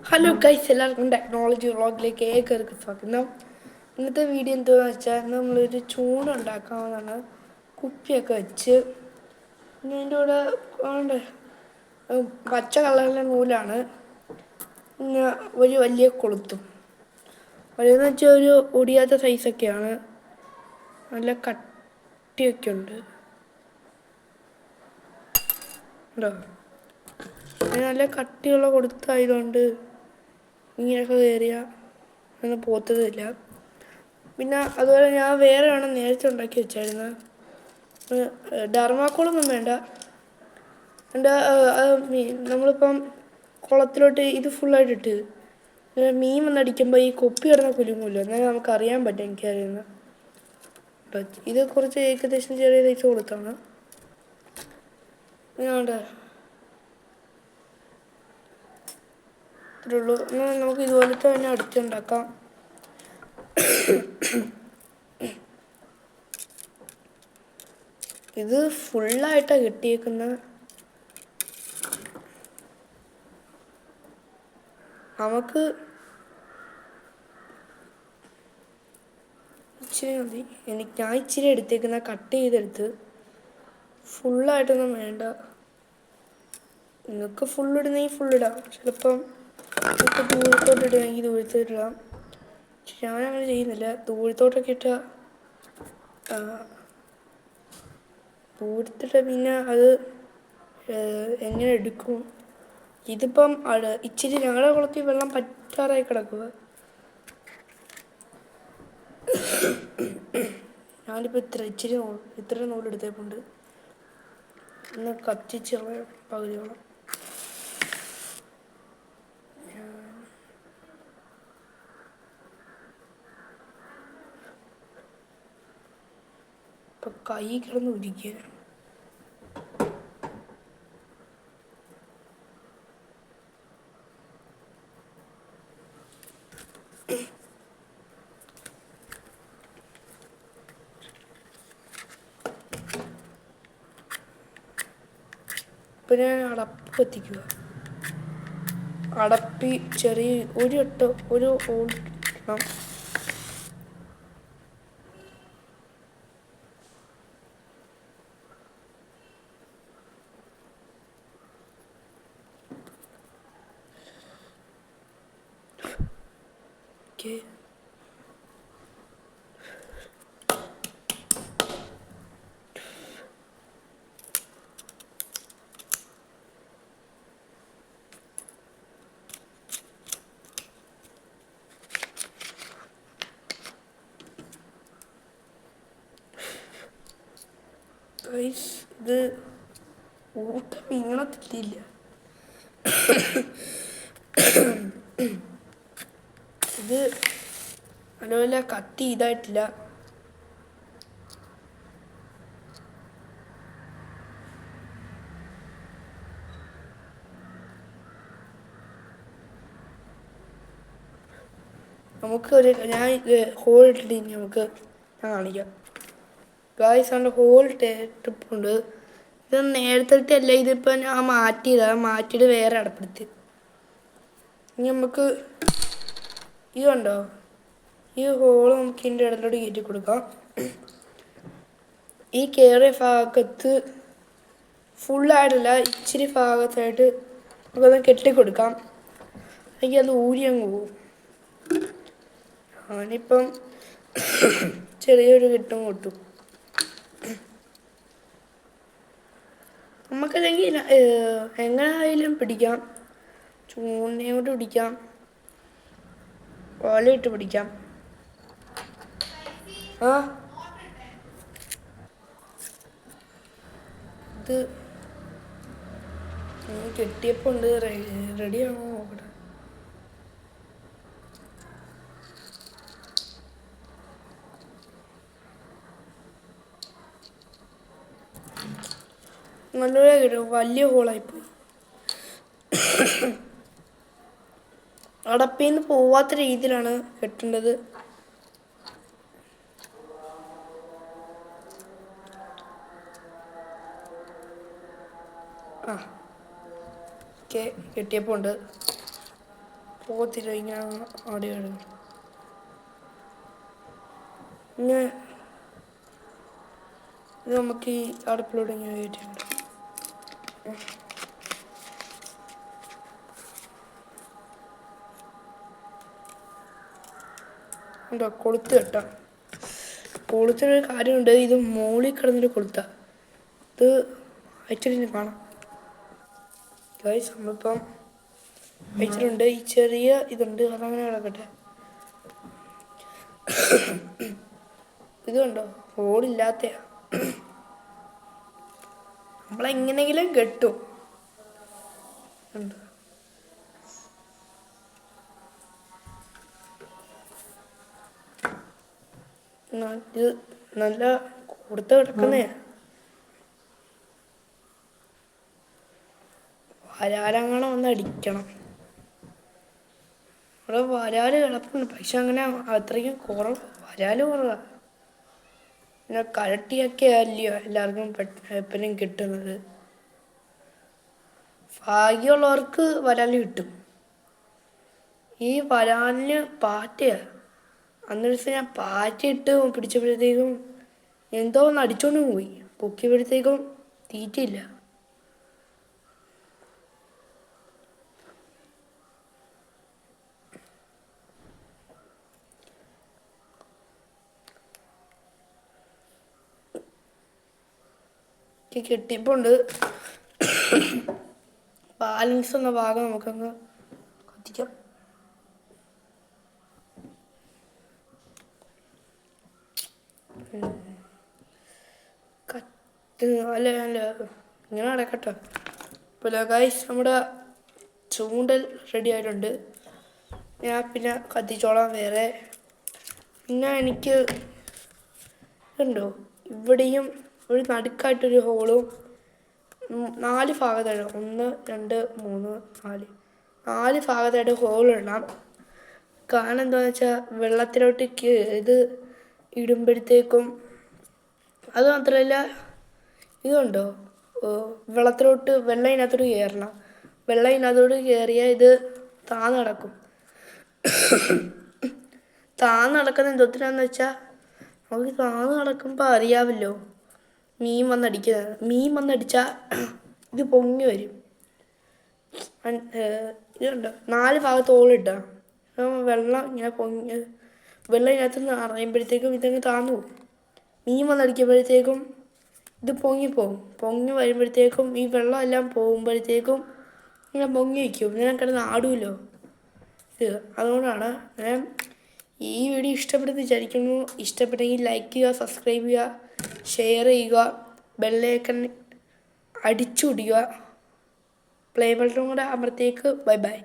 Hello guys, എല്ലാവർക്കും technology വ്ളോഗിലേക്ക് ഏവർക്കും സ്വാഗതം. ഇന്നത്തെ വീഡിയോ എന്താണെന്ന് വെച്ചാൽ നമ്മളൊരു ചൂണ്ടുണ്ടാക്കാവുന്നതാണ്. കുപ്പിയൊക്കെ വെച്ച് പിന്നെ അതിൻ്റെ കൂടെ പച്ച കളറിലെ നൂലാണ്, പിന്നെ ഒരു വലിയ കൊളുത്തും. അതെന്ന് വെച്ചാൽ ഒരു ഒടിയാത്ത സൈസൊക്കെയാണ്, നല്ല കട്ടിയൊക്കെ ഉണ്ട് കേട്ടോ. നല്ല കട്ടിയുള്ള കൊടുത്തായതുകൊണ്ട് ഇങ്ങനെയൊക്കെ കയറിയാൽ ഒന്നും പോത്തതുമില്ല. പിന്നെ അതുപോലെ ഞാൻ വേറെയാണ് നേരത്തെ ഉണ്ടാക്കി വെച്ചായിരുന്നത്. ഡർമാക്കോളൊന്നും വേണ്ട. എൻ്റെ നമ്മളിപ്പം കുളത്തിലോട്ട് ഇത് ഫുള്ളായിട്ടിട്ട് മീൻ വന്നടിക്കുമ്പോൾ ഈ കൊപ്പി കിടന്ന കുലുങ്ങുമല്ലോ, എന്നാൽ നമുക്കറിയാൻ പറ്റും എനിക്കറിയുന്നത്. ഇത് കുറച്ച് ഏകദേശം ചെറിയ സൈസ് കൊടുത്താണ് ഞാണ്ട് ഇത്രയുള്ളൂ. എന്നാൽ നമുക്ക് ഇതുപോലത്തെ തന്നെ അടുത്തുണ്ടാക്കാം. ഇത് ഫുള്ളായിട്ടാണ് കെട്ടിയേക്കുന്നത്. നമുക്ക് ഇച്ചിരി മതി. ഞാൻ ഇച്ചിരി എടുത്തേക്കുന്ന കട്ട് ചെയ്തെടുത്ത്, ഫുള്ളായിട്ടൊന്നും വേണ്ട. നിങ്ങൾക്ക് ഫുള്ളിടുന്നെങ്കിൽ ഫുള്ളിടാം. ചിലപ്പം നമുക്ക് ദൂരത്തോട്ട് ഇടുമെങ്കിൽ ദൂരത്തോട്ടിടാം. പക്ഷെ ഞാനങ്ങനെ ചെയ്യുന്നില്ല. ദൂരത്തോട്ടൊക്കെ ഇട്ടാൽ ദൂരത്തിട്ട് പിന്നെ അത് എങ്ങനെ എടുക്കും. ഇതിപ്പം ഇച്ചിരി ഞങ്ങളുടെ കുളത്തിൽ വെള്ളം പറ്റാറായി കിടക്കുക. ഞാനിപ്പോൾ ഇത്ര നൂലെടുത്തേപ്പുണ്ട്. ഒന്ന് കത്തിച്ച് പകുതിയോളം. ഇപ്പം കൈ കിടന്ന് ഉരിക്കുക. ഇപ്പം ഞാൻ അടപ്പ് കത്തിക്കുക. അടപ്പി ചെറിയ ഒരു ഹോൾ ഇടണം. ഓക്കെ, ഇത് ഊട്ട വീണത്തില്ല. ഇത് നല്ലപോലെ കത്തി ഇതായിട്ടില്ല. നമുക്ക് ഞാൻ ഹോൾ ഇട്ടിട്ട് നമുക്ക് കാണിക്കാം. ഗായ്സ്, അതിൻ്റെ ഹോൾ ട്രിപ്പുണ്ട്. ഇത് നേരത്തെ അല്ല, ഇതിപ്പോൾ ഞാൻ മാറ്റിയിട്ട് വേറെ അടപ്പെടുത്തി. ഇനി നമുക്ക് ഇത് കണ്ടോ, ഈ ഹോൾ നമുക്ക് ഇതിൻ്റെ ഇടയിലോട്ട് കയറ്റി കൊടുക്കാം. ഈ കയറിയ ഭാഗത്ത് ഫുള്ളായിട്ടല്ല, ഇച്ചിരി ഭാഗത്തായിട്ട് നമുക്കത് കെട്ടിക്കൊടുക്കാം. അല്ലെങ്കിൽ അത് ഊരിയങ്ങ് പോവും. ഞാനിപ്പം ചെറിയൊരു കെട്ടും കൊട്ടും. നമുക്കല്ലെങ്കിൽ എങ്ങനെ ആയാലും പിടിക്കാം. ചൂണ്ടയും കൊണ്ട് പിടിക്കാം, വലയിട്ട് പിടിക്കാം. ഇത് കെട്ടിയപ്പോൾ ഉണ്ട്. റെഡിയാണോ നോക്കട്ടെ. നല്ലപോലെ കിട്ടും. വലിയ ഹോളായിപ്പോയി. അടപ്പിൽ നിന്ന് പോവാത്ത രീതിയിലാണ് കെട്ടേണ്ടത്. ഓക്കെ, കെട്ടിയപ്പോൾ ഉണ്ട്. പോകത്തില്ല, ഇങ്ങനെ അവിടെ കിടക്കും. ഇങ്ങനെ ഇത് നമുക്ക് ഈ അടുപ്പിലൂടെ ഇങ്ങനെ കയറ്റിയുണ്ട്. ഉണ്ടോ കൊളുത്ത് കെട്ടാം. കൊളുത്തിനൊരു കാര്യമുണ്ട്, ഇത് മോളിൽ കിടന്നൊരു കൊളുത്ത. ഇത് അയച്ചിട്ട് കാണാം ഗൈസ്. നമ്മളിപ്പം അയച്ചിട്ടുണ്ട്. ഈ ചെറിയ ഇതുണ്ട്, അതങ്ങനെ കിടക്കട്ടെ. ഇതുണ്ടോ ഹോളില്ലാത്ത, നമ്മളെങ്ങനെങ്കിലും കെട്ടും. ഉണ്ട് ഇത് നല്ല കൊടുത്ത് കിടക്കുന്നേ. വരാലങ്ങനെ ഒന്ന് അടിക്കണം. അവിടെ വരാല് കിടപ്പുണ്ട്, പക്ഷെ അങ്ങനെ അത്രയ്ക്കും കുറവ്, വരാല് കുറവാണ്. പിന്നെ കരട്ടിയൊക്കെ അല്ലയോ എല്ലാവർക്കും എപ്പോഴും കിട്ടുന്നത്. ഭാഗ്യമുള്ളവർക്ക് വരാല് കിട്ടും. ഈ വരാലിന് പാറ്റയാണ്. അന്നൊരു ദിവസം ഞാൻ പാറ്റയിട്ട് പിടിച്ചപ്പോഴത്തേക്കും എന്തോ ഒന്ന് അടിച്ചോണ്ട് പോയി. പൊക്കിയപ്പോഴത്തേക്കും തീറ്റയില്ല. കെട്ടിയപ്പോണ്ട് ബാലൻസ് എന്ന ഭാഗം നമുക്കങ്ങ് കത്തിക്കാം. അല്ല ഇങ്ങനെ നടക്കട്ടെ. ഇപ്പോൾ ഗൈസ് നമ്മുടെ ചൂണ്ടൽ റെഡി ആയിട്ടുണ്ട്. ഞാൻ പിന്നെ കത്തിച്ചോളാം വേറെ. പിന്നെ എനിക്ക് ഉണ്ടോ ഇവിടെയും ഒരു നടുക്കായിട്ടൊരു ഹോളും 4 ഭാഗത്തായിട്ട് 1 2 3 4 ഭാഗത്തായിട്ട് ഹോളിടണം. കാരണം എന്താണെന്ന് വെച്ചാൽ വെള്ളത്തിലോട്ടേക്ക് ഇത് ഇടുമ്പോഴത്തേക്കും, അത് മാത്രമല്ല ഇതുണ്ടോ വെള്ളത്തിലോട്ട് വെള്ളം ഇതിനകത്തോട്ട് കയറണം. വെള്ളം ഇതിനകത്തോട്ട് കയറിയാൽ ഇത് താന്ന് കിടക്കും. താന്ന് നടക്കുന്ന എന്തൊത്തിനാന്ന് വെച്ചാൽ നമുക്ക് താന്ന് നടക്കുമ്പോൾ അറിയാമല്ലോ മീൻ വന്നടിച്ചാൽ ഇത് പൊങ്ങി വരും. ഇതുണ്ട് 4 ഭാഗത്ത് ഹോളിട്ടാ വെള്ളം ഇങ്ങനെ പൊങ്ങി, വെള്ളം ഇതിനകത്ത് നിന്ന് അറിയുമ്പോഴത്തേക്കും ഇതങ്ങ് താന്നു പോകും. മീൻ വന്നടിക്കുമ്പോഴത്തേക്കും ഇത് പൊങ്ങിപ്പോകും. പൊങ്ങി വരുമ്പോഴത്തേക്കും ഈ വെള്ളം എല്ലാം പോകുമ്പോഴത്തേക്കും ഇങ്ങനെ പൊങ്ങി വയ്ക്കും. ഇങ്ങനെ കിടന്ന് ആടുമല്ലോ ഇത്. അതുകൊണ്ടാണ് ഞാൻ ഈ വീഡിയോ ഇഷ്ടപ്പെടുന്ന വിചാരിക്കുന്നു. ഇഷ്ടപ്പെട്ടെങ്കിൽ ലൈക്ക് ചെയ്യുക, സബ്സ്ക്രൈബ് ചെയ്യുക, ഷെയർ ചെയ്യുക, ബെല്ലൈക്കൺ അടിച്ചു പിടിക്കുക, പ്ലേ ബട്ടൺ കൂടെ അമർത്തേക്ക്. Bye bye.